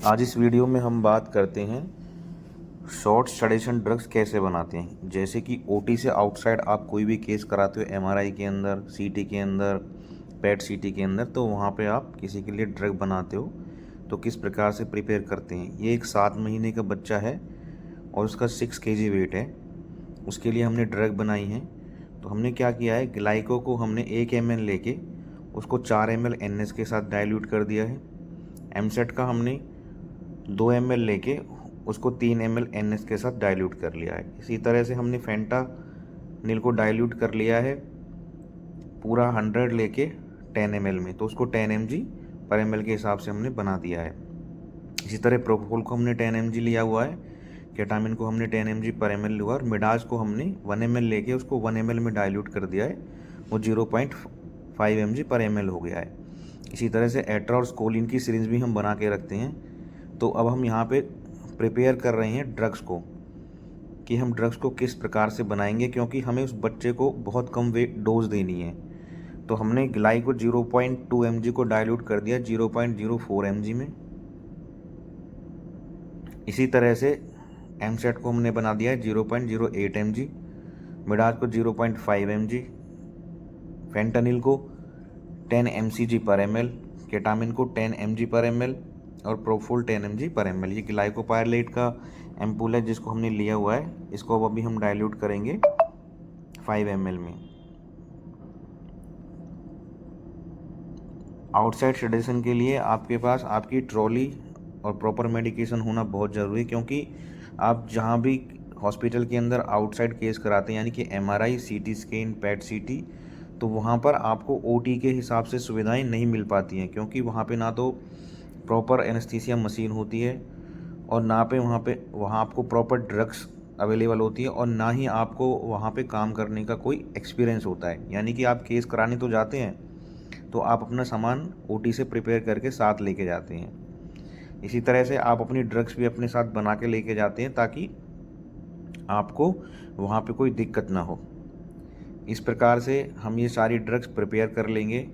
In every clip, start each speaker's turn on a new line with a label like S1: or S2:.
S1: आज इस वीडियो में हम बात करते हैं शॉर्ट सडेशन ड्रग्स कैसे बनाते हैं। जैसे कि ओटी से आउटसाइड आप कोई भी केस कराते हो, एमआरआई के अंदर, सीटी के अंदर, पेट सीटी के अंदर, तो वहाँ पे आप किसी के लिए ड्रग बनाते हो तो किस प्रकार से प्रिपेयर करते हैं। ये एक 7 महीने का बच्चा है और उसका 6 kg वेट है। उसके लिए हमने ड्रग बनाई है। तो हमने क्या किया है, ग्लाइको को हमने 1 ml लेके उसको 4 ml NS के साथ डाइल्यूट कर दिया है। एमसेट का हमने 2 ml लेके उसको 3 ml NS के साथ डाइल्यूट कर लिया है। इसी तरह से हमने फेंटानिल को डाइल्यूट कर लिया है पूरा 100 लेके 10 ml में, तो उसको 10 mg पर ml के हिसाब से हमने बना दिया है। इसी तरह प्रोपोल को हमने 10 mg लिया हुआ है, केटामिन को हमने 10 mg पर ml लिया और मिडाज को हमने 1 ml लेके उसको 1 ml में डाइल्यूट कर दिया है, वो 0.5 mg पर ml हो गया है। इसी तरह से एट्रा और स्कोलिन की सिरिंज भी हम बना के रखते हैं। तो अब हम यहाँ पे प्रिपेयर कर रहे हैं ड्रग्स को, कि हम ड्रग्स को किस प्रकार से बनाएंगे, क्योंकि हमें उस बच्चे को बहुत कम वेट डोज देनी है। तो हमने ग्लाइको 0.2 mg को डाइल्यूट कर दिया 0.04 mg में। इसी तरह से एमसेट को हमने बना दिया है 0.08 mg, मिडाज को 0.5 mg, फेंटानिल को 10 mcg पर ml, केटामिन को 10 mg पर ml और प्रोफोल 10 mg पर ml। ये ग्लाइकोपायरेट का एम्पूल है जिसको हमने लिया हुआ है। इसको अब अभी हम डाइल्यूट करेंगे 5 ml में। आउटसाइड सेडेशन के लिए आपके पास आपकी ट्रॉली और प्रॉपर मेडिकेशन होना बहुत ज़रूरी है, क्योंकि आप जहाँ भी हॉस्पिटल के अंदर आउटसाइड केस कराते हैं, यानी कि एमआरआई, सीटी स्कैन, पेट सीटी, तो वहाँ पर आपको ओटी के हिसाब से सुविधाएं नहीं मिल पाती हैं, क्योंकि वहाँ पे ना तो प्रॉपर एनेस्थीसिया मशीन होती है और ना पे वहाँ आपको प्रॉपर ड्रग्स अवेलेबल होती है और ना ही आपको वहाँ पे काम करने का कोई एक्सपीरियंस होता है। यानी कि आप केस कराने तो जाते हैं तो आप अपना सामान ओटी से प्रिपेयर करके साथ लेके जाते हैं। इसी तरह से आप अपनी ड्रग्स भी अपने साथ बना के लेके जाते हैं ताकि आपको वहाँ पे कोई दिक्कत ना हो। इस प्रकार से हम ये सारी ड्रग्स प्रिपेयर कर लेंगे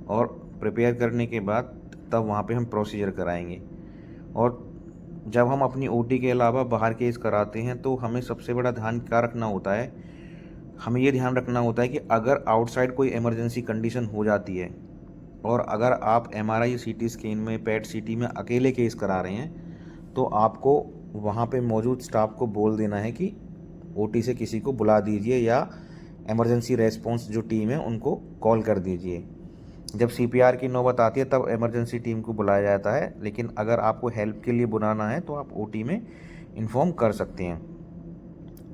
S1: और प्रिपेयर करने के बाद तब वहाँ पे हम प्रोसीजर कराएंगे। और जब हम अपनी ओटी के अलावा बाहर केस कराते हैं तो हमें सबसे बड़ा ध्यान क्या रखना होता है, हमें ये ध्यान रखना होता है कि अगर आउटसाइड कोई इमरजेंसी कंडीशन हो जाती है और अगर आप एमआरआई, सीटी स्कैन में, पेट सीटी में अकेले केस करा रहे हैं तो आपको वहाँ पे मौजूद स्टाफ को बोल देना है कि ओटी से किसी को बुला दीजिए या इमरजेंसी रेस्पॉन्स जो टीम है उनको कॉल कर दीजिए। जब सीपीआर की नौबत आती है तब इमरजेंसी टीम को बुलाया जाता है, लेकिन अगर आपको हेल्प के लिए बुलाना है तो आप ओटी में इन्फॉर्म कर सकते हैं।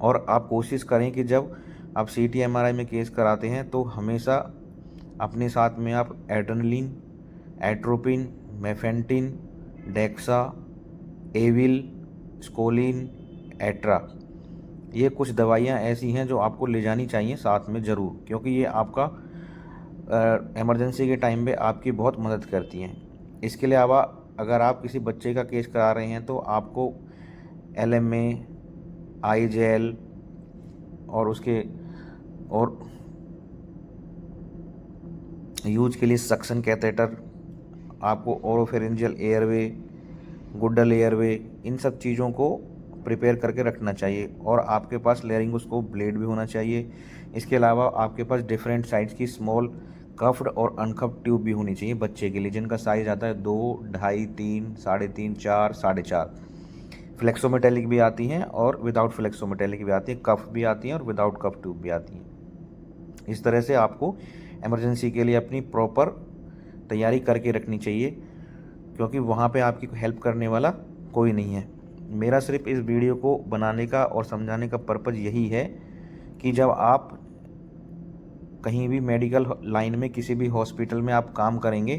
S1: और आप कोशिश करें कि जब आप सीटी एमआरआई में केस कराते हैं तो हमेशा अपने साथ में आप adrenaline, atropine, mephentine, Dexa, Avil, Scoline, एट्रा, ये कुछ दवाइयाँ ऐसी हैं जो आपको ले जानी चाहिए साथ में ज़रूर, क्योंकि ये आपका इमरजेंसी के टाइम पे आपकी बहुत मदद करती हैं। इसके अलावा अगर आप किसी बच्चे का केस करा रहे हैं तो आपको LMA, आई जेल और यूज के लिए सक्शन कैथेटर, आपको ओरोफेरेंजियल एयरवे, गुडल एयरवे, इन सब चीज़ों को प्रिपेयर करके रखना चाहिए। और आपके पास लेरिंगोस्कोप ब्लेड भी होना चाहिए। इसके अलावा आपके पास डिफरेंट साइज़ की स्मॉल कफ्ड और अनकफ्ड ट्यूब भी होनी चाहिए बच्चे के लिए, जिनका साइज़ आता है 2, 2.5, 3, 3.5, 4, 4.5। फ्लेक्सोमेटेलिक भी आती हैं और विदाउट फ्लेक्सोमेटेलिक भी आती है, कफ भी आती हैं और विदाउट कफ ट्यूब भी आती हैं। इस तरह से आपको इमरजेंसी के लिए अपनी प्रॉपर तैयारी करके रखनी चाहिए, क्योंकि वहाँ पे आपकी हेल्प करने वाला कोई नहीं है। मेरा सिर्फ इस वीडियो को बनाने का और समझाने का पर्पज़ यही है कि जब आप कहीं भी मेडिकल लाइन में किसी भी हॉस्पिटल में आप काम करेंगे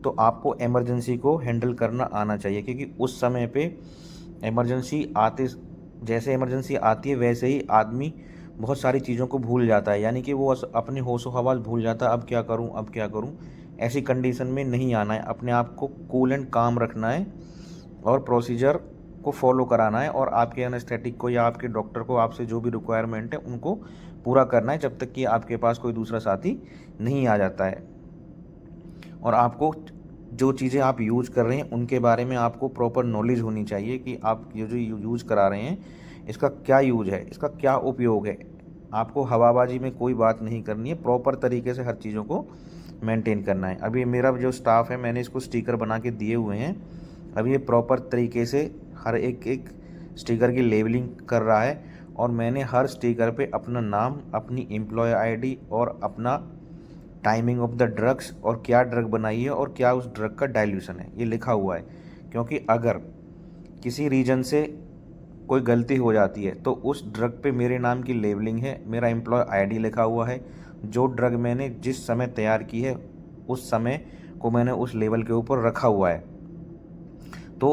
S1: तो आपको इमरजेंसी को हैंडल करना आना चाहिए, क्योंकि उस समय पे जैसे इमरजेंसी आती है वैसे ही आदमी बहुत सारी चीज़ों को भूल जाता है, यानी कि वो अपने होशो हवास भूल जाता है, अब क्या करूं, अब क्या करूं। ऐसी कंडीशन में नहीं आना है, अपने आप को कूल एंड काम रखना है और प्रोसीजर को फॉलो कराना है और आपके एनेस्थेटिक को या आपके डॉक्टर को आपसे जो भी रिक्वायरमेंट है उनको पूरा करना है, जब तक कि आपके पास कोई दूसरा साथी नहीं आ जाता है। और आपको जो चीज़ें आप यूज़ कर रहे हैं उनके बारे में आपको प्रॉपर नॉलेज होनी चाहिए कि आप ये जो यूज़ करा रहे हैं इसका क्या यूज़ है, इसका क्या उपयोग है। आपको हवाबाजी में कोई बात नहीं करनी है, प्रॉपर तरीके से हर चीज़ों को मेंटेन करना है। अभी मेरा जो स्टाफ है मैंने इसको स्टिकर बना के दिए हुए हैं। अभी ये प्रॉपर तरीके से हर एक एक स्टिकर की लेबलिंग कर रहा है और मैंने हर स्टिकर पे अपना नाम, अपनी एम्प्लॉय आईडी और अपना टाइमिंग ऑफ द ड्रग्स और क्या ड्रग बनाई है और क्या उस ड्रग का डाइल्यूशन है ये लिखा हुआ है। क्योंकि अगर किसी रीजन से कोई गलती हो जाती है तो उस ड्रग पे मेरे नाम की लेबलिंग है, मेरा एम्प्लॉय आईडी लिखा हुआ है, जो ड्रग मैंने जिस समय तैयार की है उस समय को मैंने उस लेबल के ऊपर रखा हुआ है। तो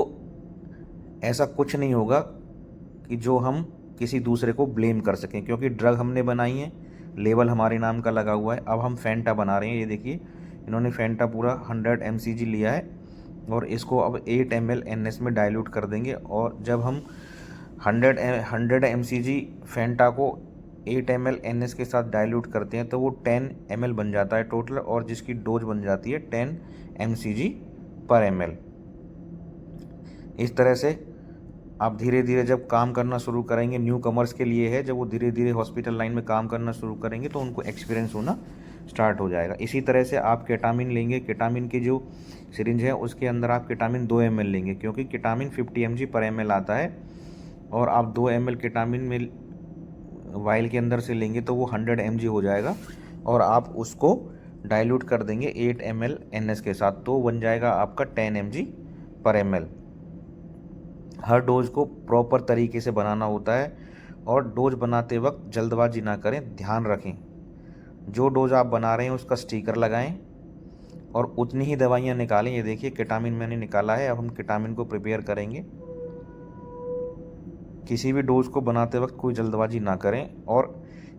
S1: ऐसा कुछ नहीं होगा कि जो हम किसी दूसरे को ब्लेम कर सकें, क्योंकि ड्रग हमने बनाई है, लेबल हमारे नाम का लगा हुआ है। अब हम फैंटा बना रहे हैं, ये देखिए इन्होंने फैंटा पूरा 100 mcg लिया है और इसको अब 8 ml NS में डाइल्यूट कर देंगे। और जब हम 100 mcg फैंटा को 8 ml NS के साथ डाइल्यूट करते हैं तो वो 10 ml बन जाता है टोटल, और जिसकी डोज बन जाती है 10 mcg पर ml। इस तरह से आप धीरे धीरे जब काम करना शुरू करेंगे, न्यू कमर्स के लिए है, जब वो धीरे धीरे हॉस्पिटल लाइन में काम करना शुरू करेंगे तो उनको एक्सपीरियंस होना स्टार्ट हो जाएगा। इसी तरह से आप केटामिन लेंगे, केटामिन की जो सिरिंज है उसके अंदर आप केटामिन 2 ml लेंगे, क्योंकि केटामिन 50 mg पर ml आता है और आप 2 ml केटामिन में वाइल के अंदर से लेंगे तो वो 100 mg हो जाएगा और आप उसको डाइल्यूट कर देंगे 8 ml NS के साथ, तो बन जाएगा आपका 10 mg पर ml। हर डोज को प्रॉपर तरीके से बनाना होता है और डोज बनाते वक्त जल्दबाजी ना करें, ध्यान रखें जो डोज आप बना रहे हैं उसका स्टिकर लगाएं और उतनी ही दवाइयाँ निकालें। ये देखिए केटामिन मैंने निकाला है, अब हम केटामिन को प्रिपेयर करेंगे। किसी भी डोज को बनाते वक्त कोई जल्दबाजी ना करें। और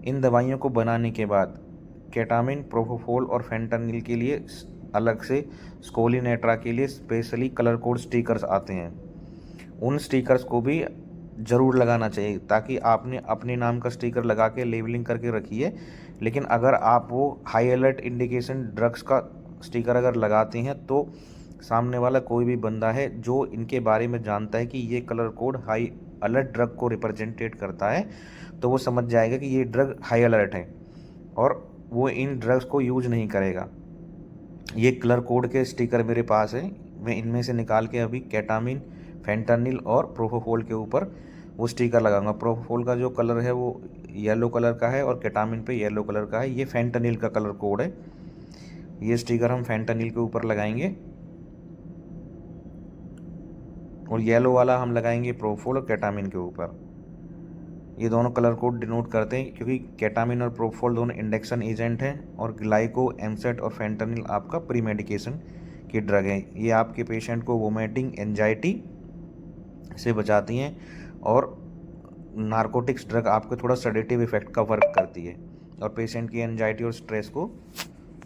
S1: इन दवाइयों को बनाने के बाद केटामिन, प्रोपोफोल और फेंटानिल के लिए अलग से, स्कोलिनेट्रा के लिए स्पेशली कलर कोड स्टिकर्स आते हैं, उन स्टिकर्स को भी ज़रूर लगाना चाहिए ताकि आपने अपने नाम का स्टिकर लगा के लेबलिंग करके रखी है। लेकिन अगर आप वो हाई अलर्ट इंडिकेशन ड्रग्स का स्टिकर अगर लगाते हैं तो सामने वाला कोई भी बंदा है जो इनके बारे में जानता है कि ये colour code high alert drug को रिप्रेजेंटेट करता है, तो वो समझ जाएगा कि ये ड्रग हाई अलर्ट है और वो इन ड्रग्स को यूज नहीं करेगा। ये कलर कोड के स्टिकर मेरे पास है, मैं इनमें से निकाल के अभी केटामिन, फेंटानिल और प्रोपोफोल के ऊपर वो स्टिकर लगाऊंगा। प्रोपोफोल का जो कलर है वो येलो कलर का है और केटामिन पे येलो कलर का है। ये फेंटानिल का कलर कोड है। ये स्टिकर हम फेंटानिल के ऊपर लगाएंगे और येलो वाला हम लगाएंगे प्रोपोफोल और केटामिन के ऊपर। ये दोनों कलर कोड डिनोट करते हैं क्योंकि केटामिन और प्रोपोफोल दोनों इंडेक्शन एजेंट हैं और ग्लाइको, एमसेट और फेंटानिल आपका प्री मेडिकेशन की ड्रग है। ये आपके पेशेंट को वोमिटिंग, एंजाइटी से बचाती हैं और नारकोटिक्स ड्रग आपको थोड़ा सेडेटिव इफेक्ट का वर्क करती है और पेशेंट की एंजाइटी और स्ट्रेस को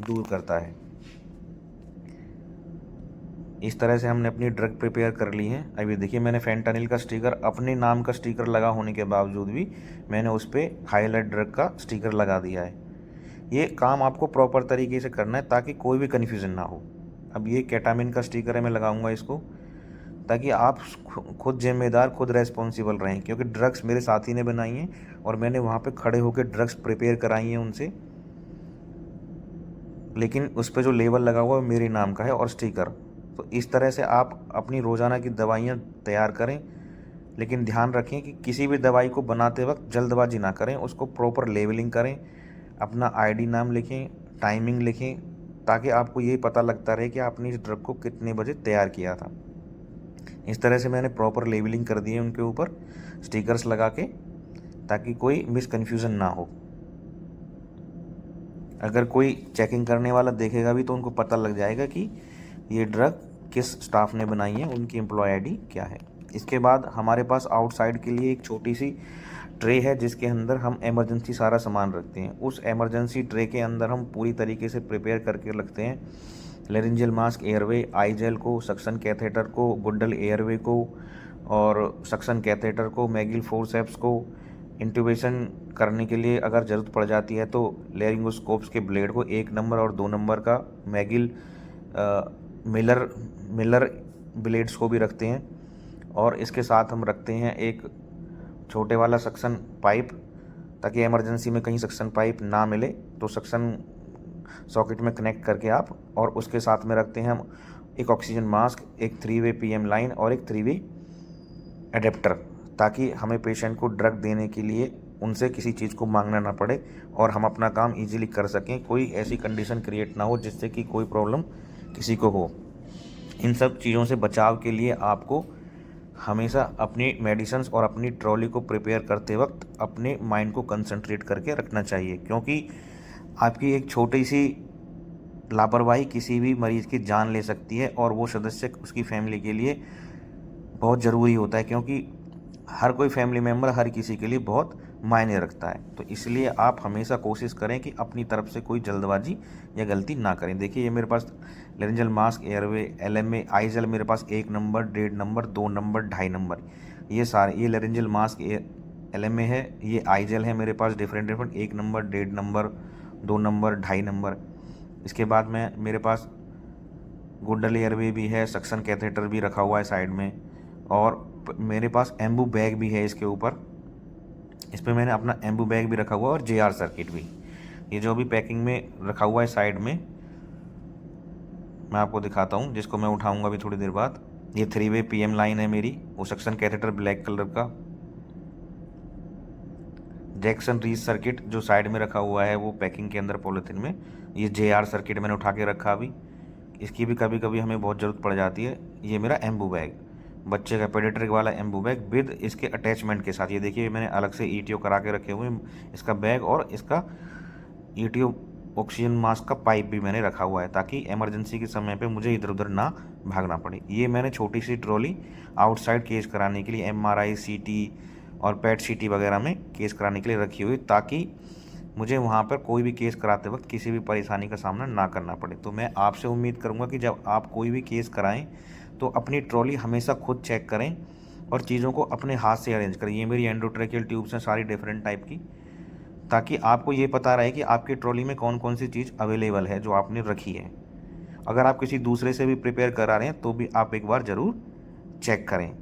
S1: दूर करता है। इस तरह से हमने अपनी ड्रग प्रिपेयर कर ली है। अभी देखिए मैंने फेंटानिल का स्टिकर, अपने नाम का स्टिकर लगा होने के बावजूद भी मैंने उस पर हाईलाइट ड्रग का स्टिकर लगा दिया है। ये काम आपको प्रॉपर तरीके से करना है ताकि कोई भी कन्फ्यूज़न ना हो। अब ये केटामिन का स्टिकर है, मैं लगाऊंगा इसको ताकि आप खुद जिम्मेदार, खुद रेस्पॉन्सिबल रहें, क्योंकि ड्रग्स मेरे साथी ने बनाई हैं और मैंने वहाँ पे खड़े होकर ड्रग्स प्रिपेयर कराई हैं उनसे, लेकिन उस पर जो लेबल लगा हुआ है मेरे नाम का है और स्टिकर। तो इस तरह से आप अपनी रोज़ाना की दवाइयाँ तैयार करें, लेकिन ध्यान रखें कि किसी भी दवाई को बनाते वक्त जल्दबाजी ना करें, उसको प्रॉपर लेबलिंग करें, अपना आईडी नाम लिखें, टाइमिंग लिखें, ताकि आपको ये पता लगता रहे कि आपने इस ड्रग को कितने बजे तैयार किया था। इस तरह से मैंने प्रॉपर लेबलिंग कर दी है उनके ऊपर स्टिकर्स लगा के, ताकि कोई मिसकन्फ्यूज़न ना हो। अगर कोई चेकिंग करने वाला देखेगा भी तो उनको पता लग जाएगा कि ये ड्रग किस स्टाफ ने बनाई है, उनकी एम्प्लॉय आईडी क्या है। इसके बाद हमारे पास आउटसाइड के लिए एक छोटी सी ट्रे है जिसके अंदर हम इमरजेंसी सारा सामान रखते हैं। उस इमरजेंसी ट्रे के अंदर हम पूरी तरीके से प्रिपेयर करके रखते हैं लेरिंजियल मास्क, एयरवे, आई जेल को, सक्शन कैथेटर को, गुड्डल एयरवे को और सक्शन कैथेटर को, मैगिल फोर्सेप्स को, इंट्यूबेशन करने के लिए अगर ज़रूरत पड़ जाती है तो लेरिंगोस्कोप्स के ब्लेड को 1 नंबर और 2 नंबर का मैगिल मिलर मिलर ब्लेड्स को भी रखते हैं, और इसके साथ हम रखते हैं एक छोटे वाला सक्शन पाइप, ताकि इमरजेंसी में कहीं सक्शन पाइप ना मिले तो सक्शन सॉकेट में कनेक्ट करके आप, और उसके साथ में रखते हैं हम एक ऑक्सीजन मास्क, एक 3-वे पीएम लाइन और एक 3-वे एडेप्टर, ताकि हमें पेशेंट को ड्रग देने के लिए उनसे किसी चीज़ को मांगना ना पड़े और हम अपना काम इजीली कर सकें, कोई ऐसी कंडीशन क्रिएट ना हो जिससे कि कोई प्रॉब्लम किसी को हो। इन सब चीज़ों से बचाव के लिए आपको हमेशा अपनी मेडिसिन्स और अपनी ट्रॉली को प्रिपेयर करते वक्त अपने माइंड को कंसंट्रेट करके रखना चाहिए, क्योंकि आपकी एक छोटी सी लापरवाही किसी भी मरीज़ की जान ले सकती है, और वो सदस्य उसकी फैमिली के लिए बहुत ज़रूरी होता है, क्योंकि हर कोई फैमिली मेम्बर हर किसी के लिए बहुत मायने रखता है। तो इसलिए आप हमेशा कोशिश करें कि अपनी तरफ से कोई जल्दबाजी या गलती ना करें। देखिए, ये मेरे पास लेरेंजल मास्क, एयरवे, एलएमए, आईजेल मेरे पास 1 नंबर, 1.5 नंबर, 2 नंबर, 2.5 नंबर, ये सारे, ये लेरेंजल मास्क एलएमए है, ये आईजेल है मेरे पास different 1 number, 1.5 number, 2 number, 2.5 number. इसके बाद में मेरे पास गुडल एयरवे भी है, सक्शन कैथेटर भी रखा हुआ है साइड में, और मेरे पास एम्बू बैग भी है इसके ऊपर, इस पर मैंने अपना एम्बू बैग भी रखा हुआ है और जेआर सर्किट भी। ये जो भी पैकिंग में रखा हुआ है साइड में, मैं आपको दिखाता हूँ, जिसको मैं उठाऊंगा भी थोड़ी देर बाद। ये 3-वे पीएम लाइन है मेरी, वो सक्शन कैथेटर ब्लैक कलर का, जैक्सन रीज सर्किट जो साइड में रखा हुआ है वो पैकिंग के अंदर पॉलिथीन में, ये जेआर सर्किट मैंने उठा के रखा अभी, इसकी भी कभी कभी हमें बहुत ज़रूरत पड़ जाती है। ये मेरा एम्बू बैग, बच्चे का पेडियाट्रिक वाला एम्बू बैग विद इसके अटैचमेंट के साथ। ये देखिए, मैंने अलग से ईटीओ करा के रखे हुए हैं, इसका बैग और इसका ईटीओ ऑक्सीजन मास्क का पाइप भी मैंने रखा हुआ है, ताकि इमरजेंसी के समय पे मुझे इधर उधर ना भागना पड़े। ये मैंने छोटी सी ट्रॉली आउटसाइड केस कराने के लिए, एमआरआई, सीटी और पेट सीटी वगैरह में केस कराने के लिए रखी हुई, ताकि मुझे वहाँ पर कोई भी केस कराते वक्त किसी भी परेशानी का सामना ना करना पड़े। तो मैं आपसे उम्मीद करूँगा कि जब आप कोई भी केस कराएं तो अपनी ट्रॉली हमेशा खुद चेक करें और चीज़ों को अपने हाथ से अरेंज करें। ये मेरी एंडोट्रेकियल ट्यूब्स हैं सारी डिफरेंट टाइप की, ताकि आपको ये पता रहे कि आपकी ट्रॉली में कौन कौन सी चीज़ अवेलेबल है जो आपने रखी है। अगर आप किसी दूसरे से भी प्रिपेयर करा रहे हैं तो भी आप एक बार ज़रूर चेक करें।